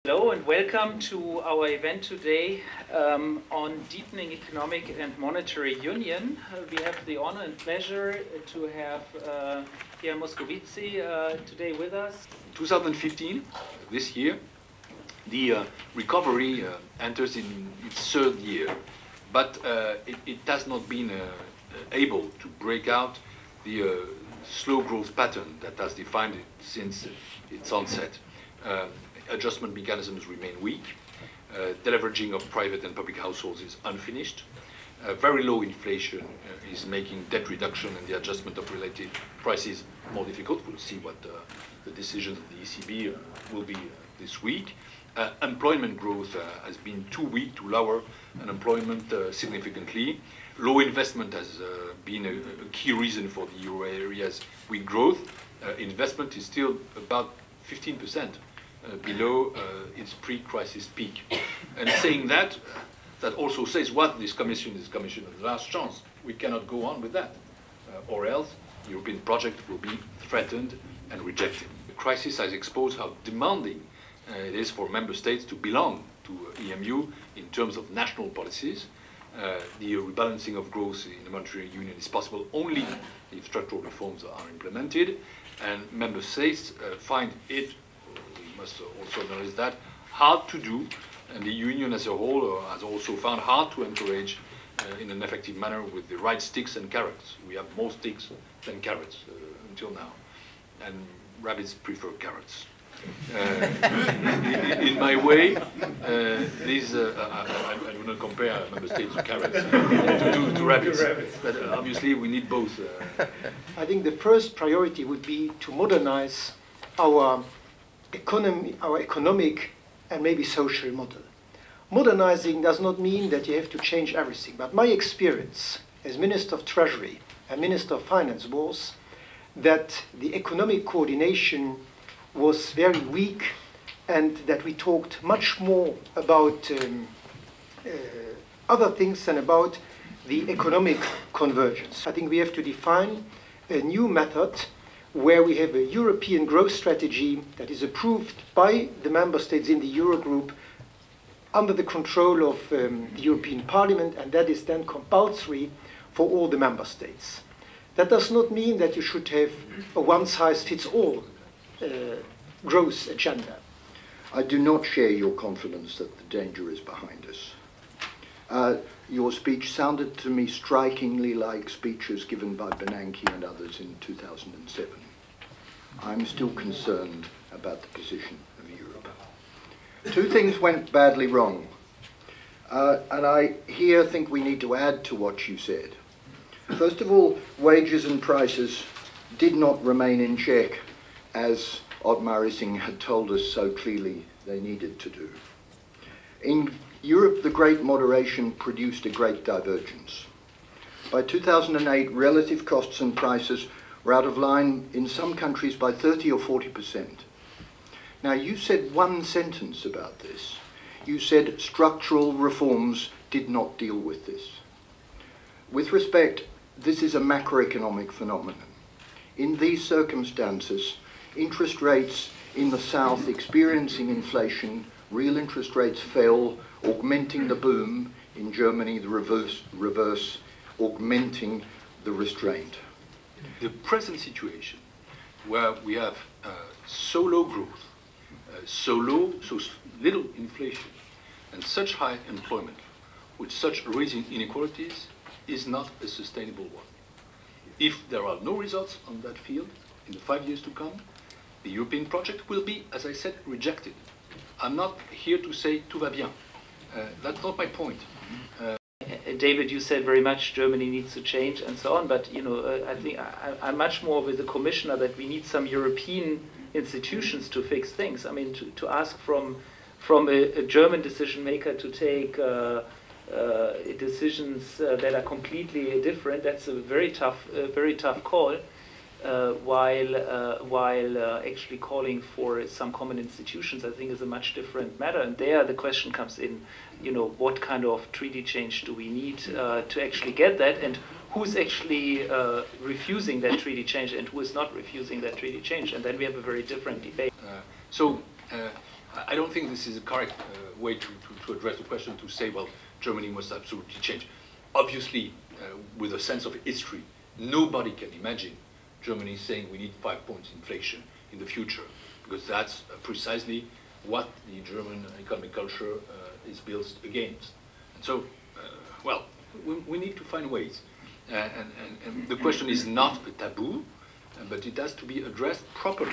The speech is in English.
Hello and welcome to our event today on deepening economic and monetary union. We have the honor and pleasure to have Pierre Moscovici today with us. 2015, this year, the recovery enters in its third year, but it has not been able to break out the slow growth pattern that has defined it since its onset. Adjustment mechanisms remain weak. Deleveraging of private and public households is unfinished. Very low inflation is making debt reduction and the adjustment of related prices more difficult. We'll see what the decisions of the ECB will be this week. Employment growth has been too weak to lower unemployment significantly. Low investment has been a key reason for the euro area's weak growth. Investment is still about 15%. Below its pre-crisis peak. And saying that, that also says what this commission is commission of the last chance. We cannot go on with that, or else the European project will be threatened and rejected. The crisis has exposed how demanding it is for member states to belong to EMU in terms of national policies. The rebalancing of growth in the monetary union is possible only if structural reforms are implemented, and member states find it, must also acknowledge that, hard to do, and the Union as a whole has also found hard to encourage in an effective manner with the right sticks and carrots. We have more sticks than carrots until now, and rabbits prefer carrots. In my way, I do not compare member states to carrots, to rabbits, but obviously we need both. I think the first priority would be to modernize our economic and maybe social model. Modernizing does not mean that you have to change everything, but my experience as Minister of Treasury and Minister of Finance was that the economic coordination was very weak and that we talked much more about other things than about the economic convergence. I think we have to define a new method where we have a European growth strategy that is approved by the member states in the Eurogroup under the control of the European Parliament, and that is then compulsory for all the member states. That does not mean that you should have a one-size-fits-all growth agenda. I do not share your confidence that the danger is behind us. Your speech sounded to me strikingly like speeches given by Bernanke and others in 2007. I'm still concerned about the position of Europe. Two things went badly wrong, and I here think we need to add to what you said. First of all, wages and prices did not remain in check, as Ottmar Issing had told us so clearly they needed to do. In Europe, the great moderation produced a great divergence. By 2008, relative costs and prices were out of line in some countries by 30 or 40%. Now, you said one sentence about this. You said structural reforms did not deal with this. With respect, this is a macroeconomic phenomenon. In these circumstances, interest rates in the South experiencing inflation, real interest rates fell, augmenting the boom. In Germany, the reverse, augmenting the restraint. The present situation, where we have so low growth, so little inflation, and such high employment, with such rising inequalities, is not a sustainable one. If there are no results on that field in the 5 years to come, the European project will be, as I said, rejected. I'm not here to say tout va bien. That's not my point. David, you said very much Germany needs to change and so on, but I think I'm much more with the Commissioner that we need some European institutions to fix things. I mean, to ask from a German decision maker to take decisions that are completely different, that's a very tough call. While actually calling for some common institutions, I think is a much different matter. And there the question comes in, what kind of treaty change do we need to actually get that, and who's actually refusing that treaty change and who is not refusing that treaty change? And then we have a very different debate. I don't think this is a correct way to address the question, to say, well, Germany must absolutely change. Obviously, with a sense of history, nobody can imagine Germany saying we need 5 points inflation in the future, because that's precisely what the German economic culture is built against. And so, well, we need to find ways. And the question is not a taboo, but it has to be addressed properly.